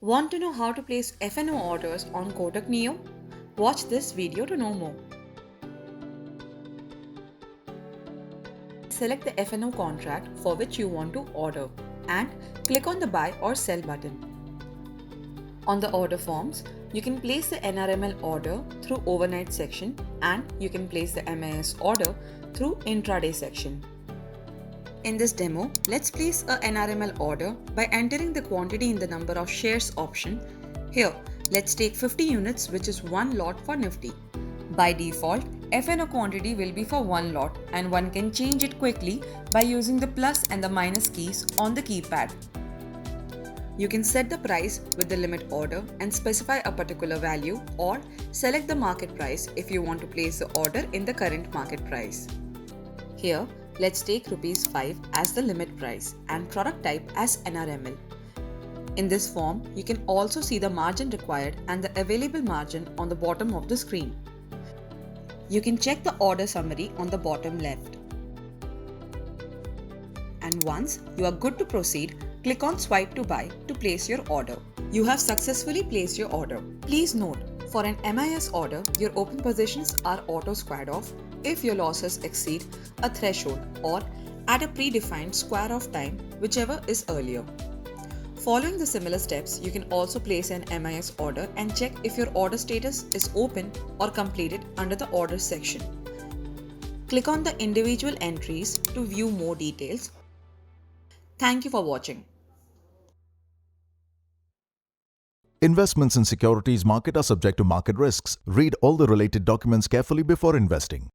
Want to know how to place F&O orders on Kotak Neo? Watch this video to know more. Select the F&O contract for which you want to order and click on the buy or sell button. On the order forms, you can place the NRML order through overnight section and you can place the MIS order through intraday section. In this demo, let's place a NRML order by entering the quantity in the number of shares option. Here, let's take 50 units, which is one lot for Nifty. By default, F&O quantity will be for one lot and one can change it quickly by using the plus and the minus keys on the keypad. You can set the price with the limit order and specify a particular value, or select the market price if you want to place the order in the current market price. Here, let's take Rs 5 as the limit price and product type as NRML. In this form, you can also see the margin required and the available margin on the bottom of the screen. You can check the order summary on the bottom left. And once you are good to proceed, click on Swipe to Buy to place your order. You have successfully placed your order. Please note, for an MIS order, your open positions are auto squared off if your losses exceed a threshold or at a predefined square of time, whichever is earlier. Following the similar steps, you can also place an MIS order and check if your order status is open or completed under the Orders section. Click on the individual entries to view more details. Thank you for watching. Investments in securities market are subject to market risks. Read all the related documents carefully before investing.